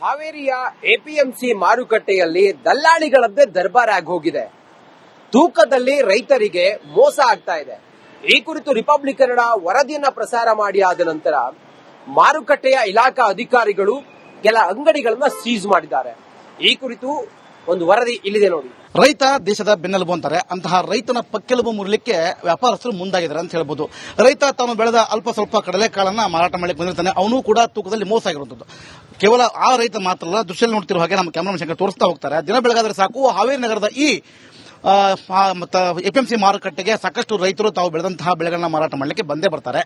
ಹಾವೇರಿಯ ಎಪಿಎಂಸಿ ಮಾರುಕಟ್ಟೆಯಲ್ಲಿ ದಲ್ಲಾಳಿಗಳದ್ದೇ ದರ್ಬಾರ್ ಆಗಿ ಹೋಗಿದೆ. ತೂಕದಲ್ಲಿ ರೈತರಿಗೆ ಮೋಸ ಆಗ್ತಾ ಇದೆ. ಈ ಕುರಿತು ರಿಪಬ್ಲಿಕ್ ಕನ್ನಡ ವರದಿಯನ್ನ ಪ್ರಸಾರ ಮಾಡಿ ಆದ ನಂತರ ಮಾರುಕಟ್ಟೆಯ ಇಲಾಖಾ ಅಧಿಕಾರಿಗಳು ಕೆಲ ಅಂಗಡಿಗಳನ್ನ ಸೀಸ್ ಮಾಡಿದ್ದಾರೆ. ಈ ಕುರಿತು ಒಂದು ವರದಿ ಇಲ್ಲಿದೆ ನೋಡಿ. ರೈತ ದೇಶದ ಬೆನ್ನೆಲುಬು ಅಂತಾರೆ. ಅಂತಹ ರೈತನ ಪಕ್ಕೆಲುಬು ಮುರಿಲಿಕ್ಕೆ ವ್ಯಾಪಾರಸ್ಥರು ಮುಂದಾಗಿದ್ದಾರೆ ಅಂತ ಹೇಳ್ಬೋದು. ರೈತ ತಾನು ಬೆಳೆದ ಅಲ್ಪ ಸ್ವಲ್ಪ ಕಡಲೆಕಾಳನ್ನ ಮಾರಾಟ ಮಾಡಲಿಕ್ಕೆ ಬಂದಿರ್ತಾನೆ. ಅವನು ಕೂಡ ತೂಕದಲ್ಲಿ ಮೋಸ ಆಗಿರುವಂತದ್ದು. ಕೇವಲ ಆ ರೈತ ಮಾತ್ರ ಅಲ್ಲ, ದೃಶ್ಯದಲ್ಲಿ ನೋಡ್ತಿರೋ ಹಾಗೆ ನಮ್ಮ ಕ್ಯಾಮರಾ ಶಂಕರ್ ತೋರಿಸ್ತಾ ಹೋಗ್ತಾರೆ. ದಿನ ಬೆಳಗಾದ್ರೆ ಸಾಕು ಹಾವೇರಿ ನಗರದ ಈ ಎಪಿಎಂಸಿ ಮಾರುಕಟ್ಟೆಗೆ ಸಾಕಷ್ಟು ರೈತರು ತಾವು ಬೆಳೆದಂತಹ ಬೆಳೆಗಳನ್ನ ಮಾರಾಟ ಮಾಡಲಿಕ್ಕೆ ಬಂದೇ ಬರ್ತಾರೆ.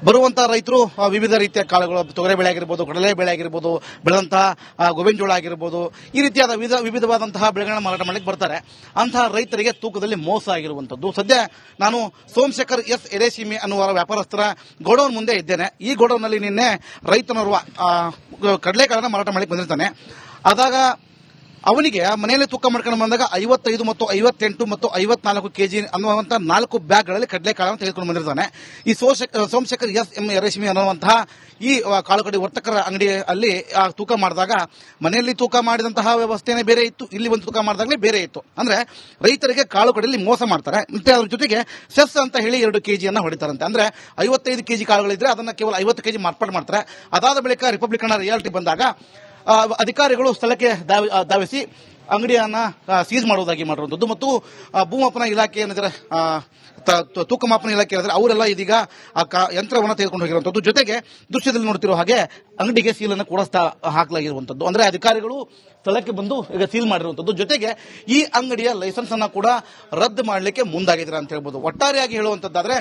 ಬರುವಂತಹ ರೈತರು ವಿವಿಧ ರೀತಿಯ ಕಾಳುಗಳು, ತೊಗರೆ ಬೆಳೆ ಆಗಿರ್ಬೋದು, ಕಡಲೆ ಬೆಳೆ ಆಗಿರ್ಬೋದು, ಬೆಳೆದಂತಹ ಗೋವಿನ ಜೋಳ ಆಗಿರ್ಬೋದು, ಈ ರೀತಿಯಾದ ವಿವಿಧವಾದಂತಹ ಬೆಳೆಗಳನ್ನ ಮಾರಾಟ ಮಾಡಲಿಕ್ಕೆ ಬರ್ತಾರೆ. ಅಂತಹ ರೈತರಿಗೆ ತೂಕದಲ್ಲಿ ಮೋಸ ಆಗಿರುವಂತದ್ದು. ಸದ್ಯ ನಾನು ಸೋಮಶೇಖರ್ ಎಸ್ ಎರೇಶಿಮಿ ಅನ್ನುವ ವ್ಯಾಪಾರಸ್ಥರ ಗೋಡೌನ್ ಮುಂದೆ ಇದ್ದೇನೆ. ಈ ಗೋಡೌನ್ನಲ್ಲಿ ನಿನ್ನೆ ರೈತನೋರ್ವ ಕಡಲೆಕಾಳನ್ನ ಮಾರಾಟ ಮಾಡಲಿಕ್ಕೆ ಬಂದಿರ್ತಾನೆ. ಆದಾಗ ಅವನಿಗೆ ಮನೆಯಲ್ಲಿ ತೂಕ ಮಾಡ್ಕೊಂಡು ಬಂದಾಗ 55 ಮತ್ತು 58 ಮತ್ತು 54 ಕೆಜಿ ಅನ್ನುವಂತಹ 4 ಬ್ಯಾಗ್ಗಳಲ್ಲಿ ಕಡಲೆಕಾಳನ್ನು ತೆಗೆದುಕೊಂಡು ಬಂದಿರ್ತಾನೆ. ಈ ಸೋಮಶೇಖರ್ ಎಸ್ ಎಂ ರೇಷ್ಮೆ ಅನ್ನುವಂತಹ ಈ ಕಾಳುಕಡಿ ವರ್ತಕರ ಅಂಗಡಿಯಲ್ಲಿ ತೂಕ ಮಾಡಿದಾಗ ಮನೆಯಲ್ಲಿ ತೂಕ ಮಾಡಿದಂತಹ ವ್ಯವಸ್ಥೆನೇ ಬೇರೆ ಇತ್ತು, ಇಲ್ಲಿ ಒಂದು ತೂಕ ಮಾಡಿದಾಗಲೇ ಬೇರೆ ಇತ್ತು. ಅಂದ್ರೆ ರೈತರಿಗೆ ಕಾಳುಕಡಿಯಲ್ಲಿ ಮೋಸ ಮಾಡ್ತಾರೆ. ಮತ್ತೆ ಅದ್ರ ಜೊತೆಗೆ ಸೆಸ್ ಅಂತ ಹೇಳಿ 2 ಕೆಜಿಯನ್ನ ಹೊಡಿತಾರಂತೆ. ಅಂದ್ರೆ 55 ಕೆಜಿ ಕಾಳುಗಳಿದ್ರೆ ಅದನ್ನ ಕೇವಲ 50 ಕೆಜಿ ಮಾರ್ಪಾಡು ಮಾಡ್ತಾರೆ. ಅದಾದ ಬಳಿಕ ರಿಪಬ್ಲಿಕ್ ಕನ್ನಡ ರಿಯಾಲಿಟಿ ಬಂದಾಗ ಅಧಿಕಾರಿಗಳು ಸ್ಥಳಕ್ಕೆ ಧಾವಿಸಿ ಅಂಗಡಿಯನ್ನ ಸೀಸ್ ಮಾಡುವುದಾಗಿ ಮಾಡಿರುವಂತದ್ದು. ಮತ್ತು ಭೂಮಾಪನ ಇಲಾಖೆ ಏನಿದ್ರೆ, ತೂಕ ಮಾಪನ ಇಲಾಖೆ ಏನಿದ್ರೆ, ಅವರೆಲ್ಲ ಇದೀಗ ಯಂತ್ರವನ್ನು ತೆಗೆದುಕೊಂಡು ಹೋಗಿರುವಂತದ್ದು. ಜೊತೆಗೆ ದೃಶ್ಯದಲ್ಲಿ ನೋಡ್ತಿರೋ ಹಾಗೆ ಅಂಗಡಿಗೆ ಸೀಲನ್ನು ಕೂಡ ಹಾಕಲಾಗಿರುವಂತದ್ದು. ಅಂದ್ರೆ ಅಧಿಕಾರಿಗಳು ಸ್ಥಳಕ್ಕೆ ಬಂದು ಈಗ ಸೀಲ್ ಮಾಡಿರುವಂತದ್ದು. ಜೊತೆಗೆ ಈ ಅಂಗಡಿಯ ಲೈಸೆನ್ಸ್ ಅನ್ನ ಕೂಡ ರದ್ದು ಮಾಡಲಿಕ್ಕೆ ಮುಂದಾಗಿದ್ದಾರೆ ಅಂತ ಹೇಳ್ಬೋದು. ಒಟ್ಟಾರೆಯಾಗಿ ಹೇಳುವಂತದ್ದಾದ್ರೆ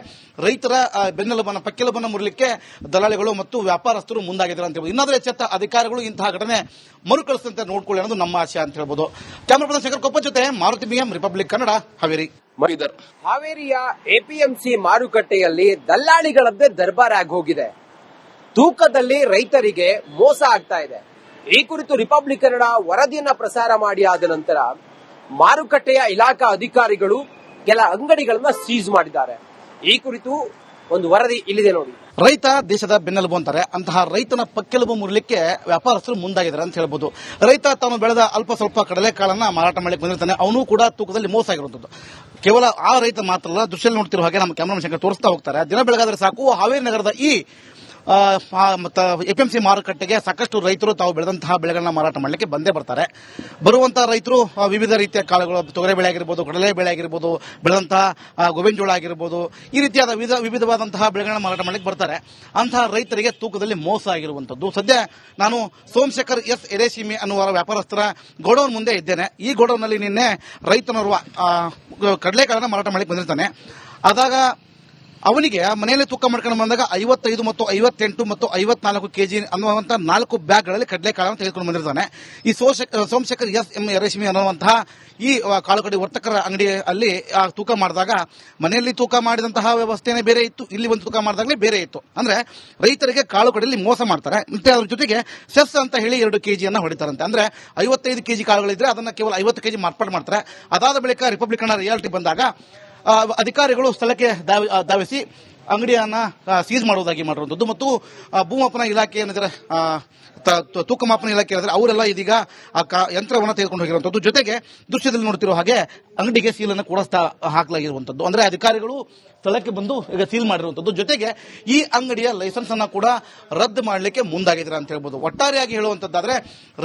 ರೈತರ ಬೆನ್ನೆಲುಬನ್ನ ಪಕ್ಕೆಲುಬನ್ನ ಮುರಲಿಕ್ಕೆ ದಲಾಳಿಗಳು ಮತ್ತು ವ್ಯಾಪಾರಸ್ಥರು ಮುಂದಾಗಿದ್ದಾರೆ ಅಂತ ಹೇಳ್ಬೋದು. ಇನ್ನಾದ್ರೂ ಎಚ್ಚೆತ್ತ ಅಧಿಕಾರಿಗಳು ಇಂತಹ ಘಟನೆ ಮರುಕಳಿಸಂತೆ ನೋಡ್ಕೊಳ್ಳಿ ಅನ್ನೋದು ನಮ್ಮ ಆಶಯ ಅಂತ ಹೇಳ್ಬೋದು. ಕ್ಯಾಮರಾ ಪರ್ಸನ್ ಶಂಕರ್ ಕೊಪ್ಪ ಜೊತೆ ಮಾರುತಿ ಬಿಎಂ, ರಿಪಬ್ಲಿಕ್ ಕನ್ನಡ, ಹಾವೇರಿ. ಹಾವೇರಿಯ ಎಪಿಎಂಸಿ ಮಾರುಕಟ್ಟೆಯಲ್ಲಿ ದಲ್ಲಾಳಿಗಳದ್ದೇ ದರ್ಬಾರ್ ಆಗಿ ಹೋಗಿದೆ. ತೂಕದಲ್ಲಿ ರೈತರಿಗೆ ಮೋಸ ಆಗ್ತಾ ಇದೆ. ಈ ಕುರಿತು ರಿಪಬ್ಲಿಕ್ ಕನ್ನಡ ವರದಿಯನ್ನ ಪ್ರಸಾರ ಮಾಡಿ ಆದ ನಂತರ ಮಾರುಕಟ್ಟೆಯ ಇಲಾಖಾ ಅಧಿಕಾರಿಗಳು ಕೆಲ ಅಂಗಡಿಗಳನ್ನ ಸೀಸ್ ಮಾಡಿದ್ದಾರೆ. ಈ ಕುರಿತು ಒಂದು ವರದಿ ಇಲ್ಲಿದೆ ನೋಡಿ. ರೈತ ದೇಶದ ಬೆನ್ನೆಲುಬು ಅಂತಾರೆ. ಅಂತಹ ರೈತನ ಪಕ್ಕೆಲುಬು ಮುರಿಲಿಕ್ಕೆ ವ್ಯಾಪಾರಸ್ಥರು ಮುಂದಾಗಿದ್ದಾರೆ ಅಂತ ಹೇಳ್ಬೋದು. ರೈತ ತಾನು ಬೆಳೆದ ಅಲ್ಪ ಸ್ವಲ್ಪ ಕಡಲೆಕಾಳನ್ನ ಮಾರಾಟ ಮಾಡಲಿಕ್ಕೆ ಬಂದಿರ್ತಾನೆ. ಅವನು ಕೂಡ ತೂಕದಲ್ಲಿ ಮೋಸ ಆಗಿರುವಂತದ್ದು. ಕೇವಲ ಆ ರೈತ ಮಾತ್ರ ಅಲ್ಲ, ದೃಶ್ಯದಲ್ಲಿ ನೋಡ್ತಿರೋ ಹಾಗೆ ನಮ್ಮ ಕ್ಯಾಮರಾ ಶಂಕರ್ ತೋರಿಸ್ತಾ ಹೋಗ್ತಾರೆ. ದಿನ ಬೆಳಗಾದ್ರೆ ಸಾಕು ಹಾವೇರಿ ನಗರದ ಈ ಎಪಿಎಂಸಿ ಮಾರುಕಟ್ಟೆಗೆ ಸಾಕಷ್ಟು ರೈತರು ತಾವು ಬೆಳೆದಂತಹ ಬೆಳೆಗಳನ್ನ ಮಾರಾಟ ಮಾಡಲಿಕ್ಕೆ ಬಂದೇ ಬರ್ತಾರೆ. ಬರುವಂತಹ ರೈತರು ವಿವಿಧ ರೀತಿಯ ಕಾಳುಗಳು, ತೊಗರೆ ಬೆಳೆ ಆಗಿರ್ಬೋದು, ಕಡಲೆ ಬೆಳೆ ಆಗಿರ್ಬೋದು, ಬೆಳೆದಂತಹ ಗೋವಿನ ಜೋಳ ಆಗಿರ್ಬೋದು, ಈ ರೀತಿಯಾದ ವಿವಿಧವಾದಂತಹ ಬೆಳೆಗಳನ್ನ ಮಾರಾಟ ಮಾಡಲಿಕ್ಕೆ ಬರ್ತಾರೆ. ಅಂತಹ ರೈತರಿಗೆ ತೂಕದಲ್ಲಿ ಮೋಸ ಆಗಿರುವಂತದ್ದು. ಸದ್ಯ ನಾನು ಸೋಮಶೇಖರ್ ಎಸ್ ಎರೇಶಿಮಿ ಅನ್ನುವ ವ್ಯಾಪಾರಸ್ಥರ ಗೋಡೌನ್ ಮುಂದೆ ಇದ್ದೇನೆ. ಈ ಗೋಡೌನ್ನಲ್ಲಿ ನಿನ್ನೆ ರೈತನೋರ್ವ ಕಡಲೆಕಾಳನ್ನ ಮಾರಾಟ ಮಾಡಲಿಕ್ಕೆ ಬಂದಿರ್ತಾನೆ. ಆದಾಗ ಅವನಿಗೆ ಮನೆಯಲ್ಲಿ ತೂಕ ಮಾಡ್ಕೊಂಡು ಬಂದಾಗ 55 ಮತ್ತು 58 ಮತ್ತು 54 ಕೆಜಿ ಅನ್ನುವಂತಹ 4 ಬ್ಯಾಗ್ಗಳಲ್ಲಿ ಕಡಲೆಕಾಳನ್ನು ತೆಗೆದುಕೊಂಡು ಬಂದಿರ್ತಾನೆ. ಈ ಸೋಮಶೇಖರ್ ಎಸ್ ಎಂ ರೇಷ್ಮೆ ಅನ್ನುವಂತಹ ಈ ಕಾಳುಕಡಿ ವರ್ತಕರ ಅಂಗಡಿಯಲ್ಲಿ ತೂಕ ಮಾಡಿದಾಗ ಮನೆಯಲ್ಲಿ ತೂಕ ಮಾಡಿದಂತಹ ವ್ಯವಸ್ಥೆನೇ ಬೇರೆ ಇತ್ತು, ಇಲ್ಲಿ ಒಂದು ತೂಕ ಮಾಡಿದಾಗಲೇ ಬೇರೆ ಇತ್ತು. ಅಂದ್ರೆ ರೈತರಿಗೆ ಕಾಳುಕಡಿಯಲ್ಲಿ ಮೋಸ ಮಾಡ್ತಾರೆ. ಮತ್ತೆ ಅದ್ರ ಜೊತೆಗೆ ಸೆಸ್ ಅಂತ ಹೇಳಿ 2 ಕೆಜಿಯನ್ನ ಹೊಡಿತಾರಂತೆ. ಅಂದ್ರೆ 55 ಕೆಜಿ ಕಾಳುಗಳಿದ್ರೆ ಅದನ್ನ ಕೇವಲ 50 ಕೆಜಿ ಮಾರ್ಪಾಡು ಮಾಡ್ತಾರೆ. ಅದಾದ ಬಳಿಕ ರಿಪಬ್ಲಿಕ್ ಕನ್ನಡ ರಿಯಾಲಿಟಿ ಬಂದಾಗ ಅಧಿಕಾರಿಗಳು ಸ್ಥಳಕ್ಕೆ ಧಾವಿಸಿ ಅಂಗಡಿಯನ್ನ ಸೀಸ್ ಮಾಡುವುದಾಗಿ ಮಾಡಿರುವಂತದ್ದು. ಮತ್ತು ಭೂಮಾಪನ ಇಲಾಖೆ ಏನಿದ್ರೆ, ತೂಕ ಮಾಪನ ಇಲಾಖೆ ಏನಿದ್ರೆ, ಅವರೆಲ್ಲ ಇದೀಗ ಯಂತ್ರವನ್ನು ತೆಗೆದುಕೊಂಡು ಹೋಗಿರುವಂತದ್ದು. ಜೊತೆಗೆ ದೃಶ್ಯದಲ್ಲಿ ನೋಡ್ತಿರೋ ಹಾಗೆ ಅಂಗಡಿಗೆ ಸೀಲನ್ನು ಕೂಡ ಹಾಕಲಾಗಿರುವಂತದ್ದು. ಅಂದ್ರೆ ಅಧಿಕಾರಿಗಳು ಸ್ಥಳಕ್ಕೆ ಬಂದು ಈಗ ಸೀಲ್ ಮಾಡಿರುವಂತದ್ದು. ಜೊತೆಗೆ ಈ ಅಂಗಡಿಯ ಲೈಸೆನ್ಸ್ ಅನ್ನ ಕೂಡ ರದ್ದು ಮಾಡಲಿಕ್ಕೆ ಮುಂದಾಗಿದ್ದಾರೆ ಅಂತ ಹೇಳ್ಬೋದು. ಒಟ್ಟಾರೆಯಾಗಿ ಹೇಳುವಂತದ್ದಾದ್ರೆ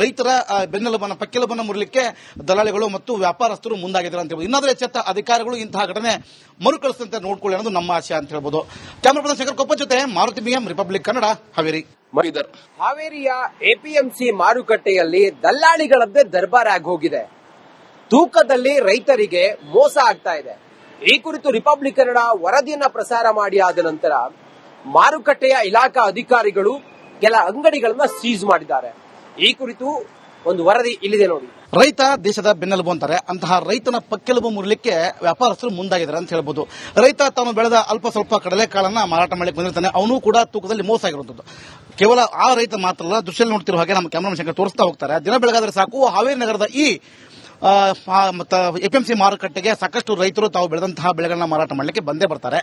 ರೈತರ ಬೆನ್ನೆಲುಬನ್ನ ಪಕ್ಕೆಲುಬನ್ನ ಮುರಲಿಕ್ಕೆ ದಲಾಳಿಗಳು ಮತ್ತು ವ್ಯಾಪಾರಸ್ಥರು ಮುಂದಾಗಿದ್ದಾರೆ ಅಂತ ಹೇಳ್ಬೋದು. ಇನ್ನಾದ್ರೂ ಎಚ್ಚೆತ್ತ ಅಧಿಕಾರಿಗಳು ಇಂತಹ ಘಟನೆ ಮರುಕಳಿಸಂತೆ ನೋಡ್ಕೊಳ್ಳಿ ಅನ್ನೋದು ನಮ್ಮ ಆಶಯ ಅಂತ ಹೇಳ್ಬೋದು. ಕ್ಯಾಮರಾ ಪರ್ಸನ್ ಶಂಕರ್ ಕೊಪ್ಪ ಜೊತೆ ಮಾರುತಿ ಬಿಎಂ, ರಿಪಬ್ಲಿಕ್ ಕನ್ನಡ, ಹಾವೇರಿ. ಹಾವೇರಿಯ ಎಪಿಎಂಸಿ ಮಾರುಕಟ್ಟೆಯಲ್ಲಿ ದಲ್ಲಾಳಿಗಳದ್ದೇ ದರ್ಬಾರ್ ಆಗಿ ಹೋಗಿದೆ. ತೂಕದಲ್ಲಿ ರೈತರಿಗೆ ಮೋಸ ಆಗ್ತಾ ಇದೆ. ಈ ಕುರಿತು ರಿಪಬ್ಲಿಕ್ ಕನ್ನಡ ವರದಿಯನ್ನ ಪ್ರಸಾರ ಮಾಡಿ ಆದ ನಂತರ ಮಾರುಕಟ್ಟೆಯ ಇಲಾಖಾ ಅಧಿಕಾರಿಗಳು ಕೆಲ ಅಂಗಡಿಗಳನ್ನ ಸೀಸ್ ಮಾಡಿದ್ದಾರೆ. ಈ ಕುರಿತು ಒಂದು ವರದಿ ಇಲ್ಲಿದೆ ನೋಡಿ. ರೈತ ದೇಶದ ಬೆನ್ನೆಲುಬು ಅಂತಾರೆ. ಅಂತಹ ರೈತನ ಪಕ್ಕೆಲುಬು ಮುರಿಲಿಕ್ಕೆ ವ್ಯಾಪಾರಸ್ಥರು ಮುಂದಾಗಿದ್ದಾರೆ ಅಂತ ಹೇಳ್ಬೋದು. ರೈತ ತಾನು ಬೆಳೆದ ಅಲ್ಪ ಸ್ವಲ್ಪ ಕಡಲೆಕಾಳನ್ನ ಮಾರಾಟ ಮಾಡಲಿಕ್ಕೆ ಬಂದಿರ್ತಾನೆ. ಅವನು ಕೂಡ ತೂಕದಲ್ಲಿ ಮೋಸ ಆಗಿರುವಂತದ್ದು. ಕೇವಲ ಆ ರೈತ ಮಾತ್ರ ಅಲ್ಲ, ದೃಶ್ಯದಲ್ಲಿ ನೋಡ್ತಿರೋ ಹಾಗೆ ನಮ್ಮ ಕ್ಯಾಮರಾ ಶಂಕರ್ ತೋರಿಸ್ತಾ ಹೋಗ್ತಾರೆ. ದಿನ ಬೆಳಗಾದ್ರೆ ಸಾಕು ಹಾವೇರಿ ನಗರದ ಈ ಎಪಿಎಂಸಿ ಮಾರುಕಟ್ಟೆಗೆ ಸಾಕಷ್ಟು ರೈತರು ತಾವು ಬೆಳೆದಂತಹ ಬೆಳೆಗಳನ್ನ ಮಾರಾಟ ಮಾಡಲಿಕ್ಕೆ ಬಂದೇ ಬರ್ತಾರೆ.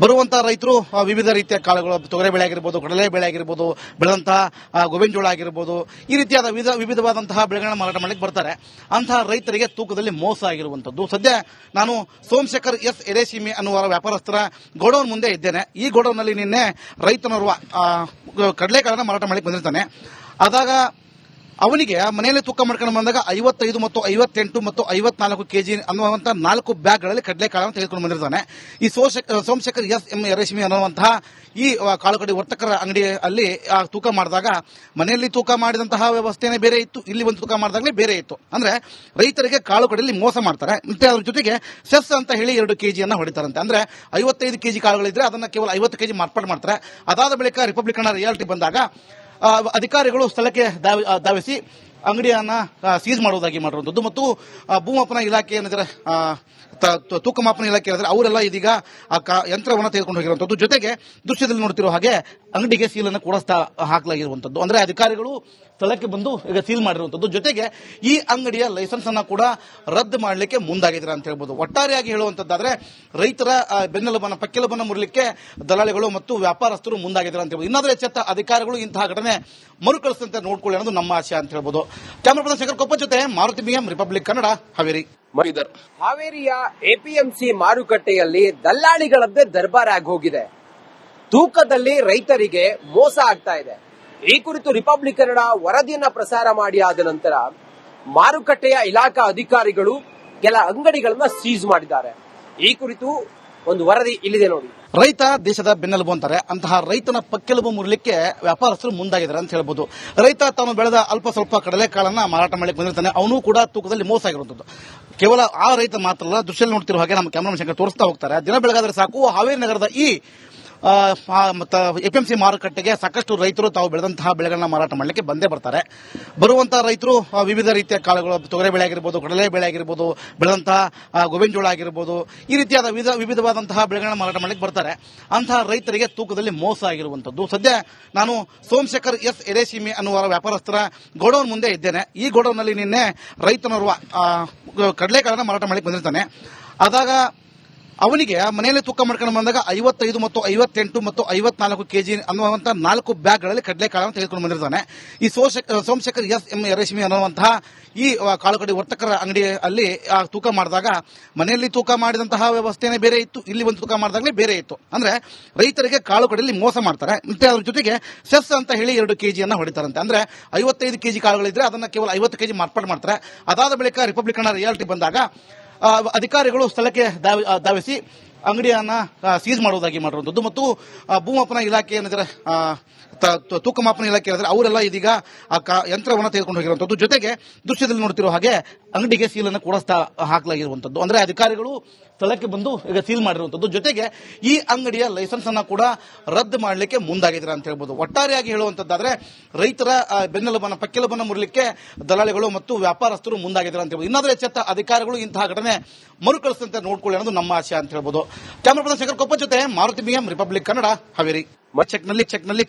ಬರುವಂತಹ ರೈತರು ವಿವಿಧ ರೀತಿಯ ಕಾಳುಗಳು, ತೊಗರೆ ಬೆಳೆ ಆಗಿರ್ಬೋದು, ಕಡಲೆ ಬೆಳೆ ಆಗಿರ್ಬೋದು, ಬೆಳೆದಂತಹ ಗೋವಿನ ಜೋಳ ಆಗಿರ್ಬೋದು, ಈ ರೀತಿಯಾದ ವಿವಿಧವಾದಂತಹ ಬೆಳೆಗಳನ್ನ ಮಾರಾಟ ಮಾಡಲಿಕ್ಕೆ ಬರ್ತಾರೆ. ಅಂತಹ ರೈತರಿಗೆ ತೂಕದಲ್ಲಿ ಮೋಸ ಆಗಿರುವಂತದ್ದು. ಸದ್ಯ ನಾನು ಸೋಮಶೇಖರ್ ಎಸ್ ಎರೇಶಿಮಿ ಅನ್ನುವ ವ್ಯಾಪಾರಸ್ಥರ ಗೋಡೌನ್ ಮುಂದೆ ಇದ್ದೇನೆ. ಈ ಗೋಡೌನ್ನಲ್ಲಿ ನಿನ್ನೆ ರೈತನೋರ್ವ ಕಡಲೆಕಾಳನ್ನ ಮಾರಾಟ ಮಾಡಲಿಕ್ಕೆ ಬಂದಿರ್ತಾನೆ. ಆದಾಗ ಅವನಿಗೆ ಮನೆಯಲ್ಲಿ ತೂಕ ಮಾಡ್ಕೊಂಡು ಬಂದಾಗ 55 ಮತ್ತು 58 ಮತ್ತು 54 ಕೆಜಿ ಅನ್ನುವಂಥ 4 ಬ್ಯಾಗ್ಗಳಲ್ಲಿ ಕಡಲೆಕಾಳನ್ನು ತೆಗೆದುಕೊಂಡು ಬಂದಿರ್ತಾನೆ. ಈ ಸೋಮಶೇಖರ್ ಎಸ್ ಎಂ ರೇಷ್ಮೆ ಅನ್ನುವಂತಹ ಈ ಕಾಳುಕಡಿ ವರ್ತಕರ ಅಂಗಡಿಯಲ್ಲಿ ತೂಕ ಮಾಡಿದಾಗ ಮನೆಯಲ್ಲಿ ತೂಕ ಮಾಡಿದಂತಹ ವ್ಯವಸ್ಥೆನೇ ಬೇರೆ ಇತ್ತು, ಇಲ್ಲಿ ಒಂದು ತೂಕ ಮಾಡಿದಾಗಲೇ ಬೇರೆ ಇತ್ತು. ಅಂದ್ರೆ ರೈತರಿಗೆ ಕಾಳುಕಡಿಯಲ್ಲಿ ಮೋಸ ಮಾಡ್ತಾರೆ. ಮತ್ತೆ ಅದ್ರ ಜೊತೆಗೆ ಸೆಸ್ ಅಂತ ಹೇಳಿ 2 ಕೆಜಿಯನ್ನ ಹೊಡಿತಾರಂತೆ. ಅಂದ್ರೆ 55 ಕೆಜಿ ಕಾಳುಗಳಿದ್ರೆ ಅದನ್ನ ಕೇವಲ 50 ಕೆಜಿ ಮಾರ್ಪಾಡು ಮಾಡ್ತಾರೆ. ಅದಾದ ಬಳಿಕ ರಿಪಬ್ಲಿಕನ್ ರಿಯಾಲಿಟಿ ಬಂದಾಗ ಅಧಿಕಾರಿಗಳು ಸ್ಥಳಕ್ಕೆ ಧಾವಿಸಿ ಅಂಗಡಿಯನ್ನ ಸೀಸ್ ಮಾಡುವುದಾಗಿ ಮಾಡಿರುವಂತದ್ದು ಮತ್ತು ಭೂಮಾಪನ ಇಲಾಖೆ ಏನಿದ್ರೆ ತೂಕ ಮಾಪನ ಇಲಾಖೆ ಏನಿದ್ರೆ ಅವರೆಲ್ಲ ಇದೀಗ ಯಂತ್ರವನ್ನು ತೆಗೆದುಕೊಂಡು ಹೋಗಿರುವಂತದ್ದು. ಜೊತೆಗೆ ದೃಶ್ಯದಲ್ಲಿ ನೋಡ್ತಿರೋ ಹಾಗೆ ಅಂಗಡಿಗೆ ಸೀಲನ್ನು ಕೂಡ ಹಾಕಲಾಗಿರುವಂತದ್ದು. ಅಂದ್ರೆ ಅಧಿಕಾರಿಗಳು ಸ್ಥಳಕ್ಕೆ ಬಂದು ಈಗ ಸೀಲ್ ಮಾಡಿರುವಂತದ್ದು. ಜೊತೆಗೆ ಈ ಅಂಗಡಿಯ ಲೈಸೆನ್ಸ್ ಅನ್ನ ಕೂಡ ರದ್ದು ಮಾಡಲಿಕ್ಕೆ ಮುಂದಾಗಿದ್ದಾರೆ ಅಂತ ಹೇಳ್ಬೋದು. ಒಟ್ಟಾರೆಯಾಗಿ ಹೇಳುವಂತದ್ದಾದ್ರೆ ರೈತರ ಬೆನ್ನೆಲುಬನ್ನ ಪಕ್ಕೆಲುಬನ್ನ ಮುರಲಿಕ್ಕೆ ದಲಾಳಿಗಳು ಮತ್ತು ವ್ಯಾಪಾರಸ್ಥರು ಮುಂದಾಗಿದ್ದಾರೆ ಅಂತ ಹೇಳ್ಬೋದು. ಇನ್ನಾದ್ರೂ ಎಚ್ಚೆತ್ತ ಅಧಿಕಾರಿಗಳು ಇಂತಹ ಘಟನೆ ಮರುಕಳಿಸಂತೆ ನೋಡ್ಕೊಳ್ಳಿ ಅನ್ನೋದು ನಮ್ಮ ಆಶಯ ಅಂತ ಹೇಳ್ಬೋದು. ಕ್ಯಾಮರಾ ಪರ್ಸನ್ ಶಂಕರ್ ಕೊಪ್ಪ ಜೊತೆ ಮಾರುತಿ ಬಿಎಂ, ರಿಪಬ್ಲಿಕ್ ಕನ್ನಡ, ಹಾವೇರಿ. ಹಾವೇರಿಯ ಎಪಿಎಂಸಿ ಮಾರುಕಟ್ಟೆಯಲ್ಲಿ ದಲ್ಲಾಳಿಗಳದ್ದೇ ದರ್ಬಾರ್ ಆಗಿ ಹೋಗಿದೆ. ತೂಕದಲ್ಲಿ ರೈತರಿಗೆ ಮೋಸ ಆಗ್ತಾ ಇದೆ. ಈ ಕುರಿತು ರಿಪಬ್ಲಿಕ್ ಕನ್ನಡ ವರದಿಯನ್ನ ಪ್ರಸಾರ ಮಾಡಿ ಆದ ನಂತರ ಮಾರುಕಟ್ಟೆಯ ಇಲಾಖಾ ಅಧಿಕಾರಿಗಳು ಕೆಲ ಅಂಗಡಿಗಳನ್ನ ಸೀಸ್ ಮಾಡಿದ್ದಾರೆ. ಈ ಕುರಿತು ಒಂದು ವರದಿ ಇಲ್ಲಿದೆ ನೋಡಿ. ರೈತ ದೇಶದ ಬೆನ್ನೆಲುಬು ಅಂತಾರೆ. ಅಂತಹ ರೈತನ ಪಕ್ಕೆಲುಬು ಮುರಲಿಕ್ಕೆ ವ್ಯಾಪಾರಸ್ಥರು ಮುಂದಾಗಿದ್ದಾರೆ ಅಂತ ಹೇಳ್ಬೋದು. ರೈತ ತಾನು ಬೆಳೆದ ಅಲ್ಪ ಸ್ವಲ್ಪ ಕಡಲೆಕಾಳನ್ನ ಮಾರಾಟ ಮಾಡಲಿಕ್ಕೆ ಬಂದಿರ್ತಾನೆ. ಅವನು ಕೂಡ ತೂಕದಲ್ಲಿ ಮೋಸ ಆಗಿರುವಂತದ್ದು. ಕೇವಲ ಆ ರೈತ ಮಾತ್ರ ಅಲ್ಲ, ದೃಶ್ಯದಲ್ಲಿ ನೋಡ್ತಿರೋ ಹಾಗೆ ನಮ್ಮ ಕ್ಯಾಮರಾ ಶಂಕರ್ ತೋರಿಸ್ತಾ ಹೋಗ್ತಾರೆ. ದಿನ ಬೆಳಗಾದ್ರೆ ಸಾಕು ಹಾವೇರಿ ನಗರದ ಈ ಎಪಿಎಂಸಿ ಮಾರುಕಟ್ಟೆಗೆ ಸಾಕಷ್ಟು ರೈತರು ತಾವು ಬೆಳೆದಂತಹ ಬೆಳೆಗಳನ್ನ ಮಾರಾಟ ಮಾಡಲಿಕ್ಕೆ ಬಂದೇ ಬರ್ತಾರೆ. ಬರುವಂತಹ ರೈತರು ವಿವಿಧ ರೀತಿಯ ಕಾಳುಗಳು, ತೊಗರೆ ಬೆಳೆ ಆಗಿರ್ಬೋದು, ಕಡಲೆ ಬೆಳೆ ಆಗಿರ್ಬೋದು, ಬೆಳೆದಂತಹ ಗೋವಿನ ಜೋಳ ಆಗಿರ್ಬೋದು, ಈ ರೀತಿಯಾದ ವಿವಿಧವಾದಂತಹ ಬೆಳೆಗಳನ್ನ ಮಾರಾಟ ಮಾಡಲಿಕ್ಕೆ ಬರ್ತಾರೆ. ಅಂತಹ ರೈತರಿಗೆ ತೂಕದಲ್ಲಿ ಮೋಸ ಆಗಿರುವಂತದ್ದು. ಸದ್ಯ ನಾನು ಸೋಮಶೇಖರ್ ಎಸ್ ಎರೇಶಿಮಿ ಅನ್ನುವ ವ್ಯಾಪಾರಸ್ಥರ ಗೋಡೌನ್ ಮುಂದೆ ಇದ್ದೇನೆ. ಈ ಗೋಡೌನ್ನಲ್ಲಿ ನಿನ್ನೆ ರೈತನೋರ್ವ ಕಡಲೆಕಾಳನ್ನ ಮಾರಾಟ ಮಾಡಲಿಕ್ಕೆ ಬಂದಿರ್ತಾನೆ. ಆದಾಗ ಅವನಿಗೆ ಮನೆಯಲ್ಲಿ ತೂಕ ಮಾಡ್ಕೊಂಡು ಬಂದಾಗ 55 ಮತ್ತು 58 ಮತ್ತು 54 ಕೆಜಿ ಅನ್ನುವಂಥ 4 ಬ್ಯಾಗ್ಗಳಲ್ಲಿ ಕಡಲೆಕಾಳನ್ನು ತೆಗೆದುಕೊಂಡು ಬಂದಿರ್ತಾನೆ. ಈ ಸೋಮಶೇಖರ್ ಎಸ್ ಎಂ ರೇಷ್ಮೆ ಅನ್ನುವಂತಹ ಈ ಕಾಳುಕಡಿ ವರ್ತಕರ ಅಂಗಡಿಯಲ್ಲಿ ತೂಕ ಮಾಡಿದಾಗ ಮನೆಯಲ್ಲಿ ತೂಕ ಮಾಡಿದಂತಹ ವ್ಯವಸ್ಥೆನೇ ಬೇರೆ ಇತ್ತು, ಇಲ್ಲಿ ಒಂದು ತೂಕ ಮಾಡಿದಾಗಲೇ ಬೇರೆ ಇತ್ತು. ಅಂದ್ರೆ ರೈತರಿಗೆ ಕಾಳುಕಡಿಯಲ್ಲಿ ಮೋಸ ಮಾಡ್ತಾರೆ. ಮತ್ತೆ ಅದ್ರ ಜೊತೆಗೆ ಸೆಸ್ ಅಂತ ಹೇಳಿ 2 ಕೆಜಿಯನ್ನ ಹೊಡಿತಾರಂತೆ. ಅಂದ್ರೆ 55 ಕೆಜಿ ಕಾಳುಗಳಿದ್ರೆ ಅದನ್ನ ಕೇವಲ 50 ಕೆಜಿ ಮಾರ್ಪಾಡು ಮಾಡ್ತಾರೆ. ಅದಾದ ಬಳಿಕ ರಿಪಬ್ಲಿಕನ್ ರಿಯಾಲಿಟಿ ಬಂದಾಗ ಅಧಿಕಾರಿಗಳು ಸ್ಥಳಕ್ಕೆ ಧಾವಿಸಿ ಅಂಗಡಿಯನ್ನ ಸೀಸ್ ಮಾಡುವುದಾಗಿ ಮಾಡಿರುವಂತದ್ದು ಮತ್ತು ಭೂಮಾಪನ ಇಲಾಖೆ ಏನಿದ್ರೆ ತೂಕ ಮಾಪನ ಇಲಾಖೆ ಏನಿದ್ರೆ ಅವರೆಲ್ಲ ಇದೀಗ ಯಂತ್ರವನ್ನು ತೆಗೆದುಕೊಂಡು ಹೋಗಿರುವಂತದ್ದು. ಜೊತೆಗೆ ದೃಶ್ಯದಲ್ಲಿ ನೋಡ್ತಿರೋ ಹಾಗೆ ಅಂಗಡಿಗೆ ಸೀಲನ್ನು ಕೂಡ ಹಾಕಲಾಗಿರುವಂತದ್ದು. ಅಂದ್ರೆ ಅಧಿಕಾರಿಗಳು ಸ್ಥಳಕ್ಕೆ ಬಂದು ಈಗ ಸೀಲ್ ಮಾಡಿರುವಂತದ್ದು. ಜೊತೆಗೆ ಈ ಅಂಗಡಿಯ ಲೈಸೆನ್ಸ್ ಅನ್ನ ಕೂಡ ರದ್ದು ಮಾಡಲಿಕ್ಕೆ ಮುಂದಾಗಿದ್ದಾರೆ ಅಂತ ಹೇಳ್ಬೋದು. ಒಟ್ಟಾರೆಯಾಗಿ ಹೇಳುವಂತದ್ದಾದ್ರೆ ರೈತರ ಬೆನ್ನೆಲುಬನ್ನ ಪಕ್ಕೆಲುಬನ್ನ ಮುರಲಿಕ್ಕೆ ದಲಾಳಿಗಳು ಮತ್ತು ವ್ಯಾಪಾರಸ್ಥರು ಮುಂದಾಗಿದ್ದಾರೆ ಅಂತ ಹೇಳ್ಬೋದು. ಇನ್ನಾದ್ರೂ ಎಚ್ಚೆತ್ತ ಅಧಿಕಾರಿಗಳು ಇಂತಹ ಘಟನೆ ಮರುಕಳಿಸಂತೆ ನೋಡ್ಕೊಳ್ಳಿ ಅನ್ನೋದು ನಮ್ಮ ಆಶಯ ಅಂತ ಹೇಳ್ಬೋದು. ಕ್ಯಾಮರಾ ಪರ್ಸನ್ ಶಂಕರ್ ಕೊಪ್ಪ ಜೊತೆ ಮಾರುತಿ ಬಿಎಂ, ರಿಪಬ್ಲಿಕ್ ಕನ್ನಡ, ಹಾವೇರಿ. ಚೆಕ್ನಲ್ಲಿ